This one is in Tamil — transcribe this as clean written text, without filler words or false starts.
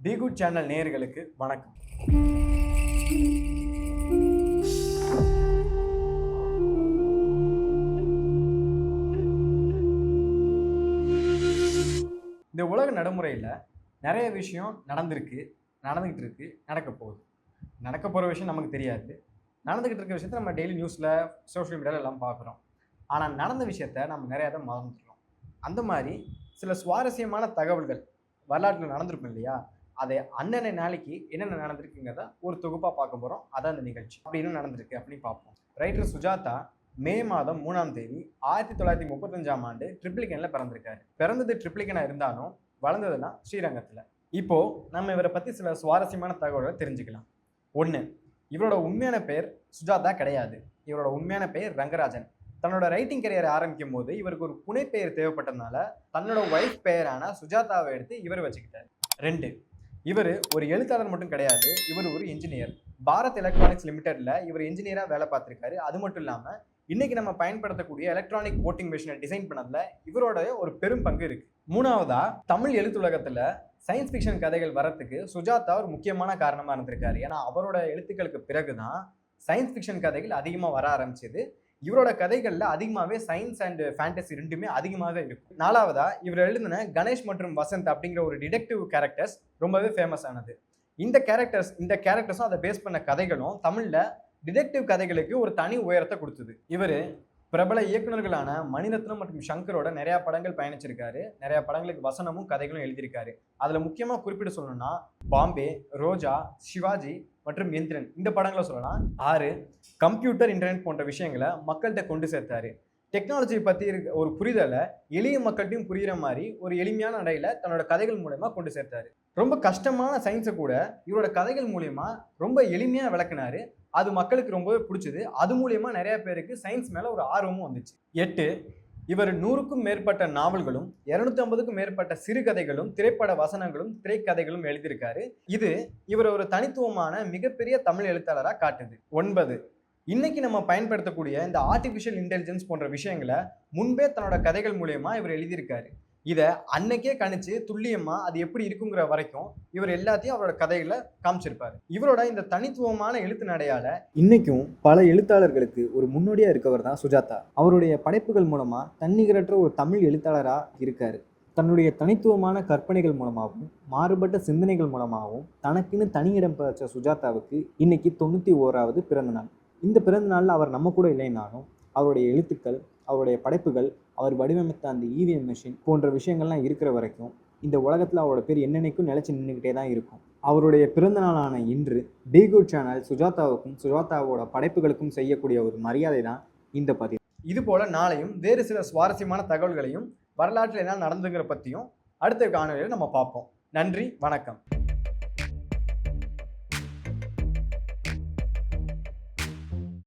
தி குட் சேனல் நேயர்களுக்கு வணக்கம். இந்த உலக நடைமுறையில் நிறைய விஷயம் நடந்துக்கிட்டு இருக்கு, நடக்க போகுது. நடக்க போகிற விஷயம் நமக்கு தெரியாது. நடந்துக்கிட்டு இருக்க விஷயத்த நம்ம டெய்லி நியூஸில், சோஷியல் மீடியாவில் எல்லாம் பார்க்குறோம். ஆனால் நடந்த விஷயத்த நம்ம நிறையா தான் மறந்துடுறோம். அந்த மாதிரி சில சுவாரஸ்யமான தகவல்கள் வரலாற்றில் நடந்திருக்கும் இல்லையா, அதை அன்னன்னை நாளைக்கு என்னென்ன நடந்திருக்குங்கிறத ஒரு தொகுப்பாக பார்க்க போகிறோம். அதான் இந்த நிகழ்ச்சி. அப்படி என்ன நடந்திருக்கு அப்படின்னு பார்ப்போம். ரைட்டர் சுஜாதா மே மாதம் 3ஆம் தேதி 1935ஆம் ஆண்டு ட்ரிப்ளிகனில் பிறந்திருக்காரு. பிறந்தது ட்ரிப்ளிகனாக இருந்தாலும் வளர்ந்ததுன்னா ஸ்ரீரங்கத்தில். இப்போ நம்ம இவரை பற்றி சில சுவாரஸ்யமான தகவல்களை தெரிஞ்சுக்கலாம். ஒன்று, இவரோட உண்மையான பெயர் சுஜாதா கிடையாது. இவரோட உண்மையான பெயர் ரங்கராஜன். தன்னோட ரைட்டிங் கரியரை ஆரம்பிக்கும் போது இவருக்கு ஒரு புனை பெயர் தேவைப்பட்டதுனால தன்னோட ஒய்ஃப் பெயரான சுஜாதாவை எடுத்து இவர் வச்சுக்கிட்டார். 2, இவர் ஒரு எழுத்தாளர் மட்டும் கிடையாது, இவர் ஒரு இன்ஜினியர். பாரத் எலக்ட்ரானிக்ஸ் லிமிடெட்ல இவர் இன்ஜினியராக வேலை பார்த்துருக்காரு. அது மட்டும் இல்லாமல் இன்னைக்கு நம்ம பயன்படுத்தக்கூடிய எலக்ட்ரானிக் ஓட்டிங் மிஷினை டிசைன் பண்ணதுல இவரோட ஒரு பெரும் பங்கு இருக்கு. 3வதா, தமிழ் எழுத்துலகத்துல சயின்ஸ் ஃபிக்ஷன் கதைகள் வரத்துக்கு சுஜாதா ஒரு முக்கியமான காரணமா இருந்திருக்காரு. ஏன்னா அவரோட எழுத்துக்களுக்கு பிறகுதான் சயின்ஸ் ஃபிக்ஷன் கதைகள் அதிகமாக வர ஆரம்பிச்சது. இவரோட கதைகள்ல அதிகமாகவே சயின்ஸ் அண்ட் ஃபேண்டசி ரெண்டுமே அதிகமாக இருக்கும். 4வதா, இவர் எழுதின கணேஷ் மற்றும் வசந்த் அப்படிங்கிற ஒரு டிடெக்டிவ் கேரக்டர்ஸ் ரொம்பவே ஃபேமஸ் ஆனது. இந்த கேரக்டர்ஸும் அதை பேஸ் பண்ண கதைகளும் தமிழ்ல டிடெக்டிவ் கதைகளுக்கு ஒரு தனி உயரத்தை கொடுத்தது. இவர் பிரபல இயக்குநர்களான மணிரத்னம் மற்றும் சங்கரோட நிறைய படங்கள் பயணிச்சிருக்காரு. நிறைய படங்களுக்கு வசனமும் கதைகளும் எழுதியிருக்காரு. அதுல முக்கியமா குறிப்பிட்டு சொல்லணும்னா பாம்பே, ரோஜா, சிவாஜி மற்றும் எந்திரன் இந்த படங்களை சொல்லலாம். 6, கம்ப்யூட்டர், இன்டர்நெட் போன்ற விஷயங்களை மக்கள்கிட்ட கொண்டு சேர்த்தாரு. டெக்னாலஜி பற்றி ஒரு புரிதலை எளிய மக்கள்கிட்டையும் புரிகிற மாதிரி ஒரு எளிமையான நடையில தன்னோட கதைகள் மூலயமா கொண்டு சேர்த்தாரு. ரொம்ப கஷ்டமான சயின்ஸை கூட இவரோட கதைகள் மூலயமா ரொம்ப எளிமையாக விளக்குனாரு. அது மக்களுக்கு ரொம்பவே பிடிச்சது. அது மூலயமா நிறைய பேருக்கு சயின்ஸ் மேலே ஒரு ஆர்வமும் வந்துச்சு. 8, இவர் 100க்கும் மேற்பட்ட நாவல்களும் 250க்கும் மேற்பட்ட சிறுகதைகளும் திரைப்பட வசனங்களும் திரைக்கதைகளும் எழுதியிருக்காரு. இது இவர் ஒரு தனித்துவமான மிகப்பெரிய தமிழ் எழுத்தாளராக காட்டுது. 9, இன்னைக்கு நம்ம பயன்படுத்தக்கூடிய இந்த ஆர்டிஃபிஷியல் இன்டெலிஜென்ஸ் போன்ற விஷயங்களை முன்பே தன்னோட கதைகள் மூலயமா இவர் எழுதியிருக்காரு. இதை அன்னைக்கே கணிச்சு துல்லியமா அது எப்படி இருக்குங்கிற வரைக்கும் இவர் எல்லாத்தையும் அவரோட கதைகளை காமிச்சிருப்பாரு. இவரோட இந்த தனித்துவமான எழுத்து நடையால இன்னைக்கும் பல எழுத்தாளர்களுக்கு ஒரு முன்னோடியா இருக்கவர் தான் சுஜாதா. அவருடைய படைப்புகள் மூலமா தன்னிகரற்ற ஒரு தமிழ் எழுத்தாளரா இருக்காரு. தன்னுடைய தனித்துவமான கற்பனைகள் மூலமாகவும் மாறுபட்ட சிந்தனைகள் மூலமாகவும் தனக்குன்னு தனியிடம் பெற்ற சுஜாதாவுக்கு இன்னைக்கு 91வது பிறந்த நாள். இந்த பிறந்த நாளில் அவர் நம்ம கூட இல்லைனாலும் அவருடைய எழுத்துக்கள், அவருடைய படைப்புகள், அவர் வடிவமைத்த அந்த இவிஎம் மெஷின் போன்ற விஷயங்கள்லாம் இருக்கிற வரைக்கும் இந்த உலகத்தில் அவரோட பேர் என்னென்னைக்கும் நிலைச்சு நின்றுக்கிட்டே தான் இருக்கும். அவருடைய பிறந்த நாளான இன்று தி குட் சேனல் சுஜாதாவுக்கும் சுஜாதாவோட படைப்புகளுக்கும் செய்யக்கூடிய ஒரு மரியாதை தான் இந்த பதிவு. இது போல நாளையும் வேறு சில சுவாரஸ்யமான தகவல்களையும் வரலாற்றில் என்ன நடந்துங்கிற பற்றியும் அடுத்த காணொலியில் நம்ம பார்ப்போம். நன்றி, வணக்கம்.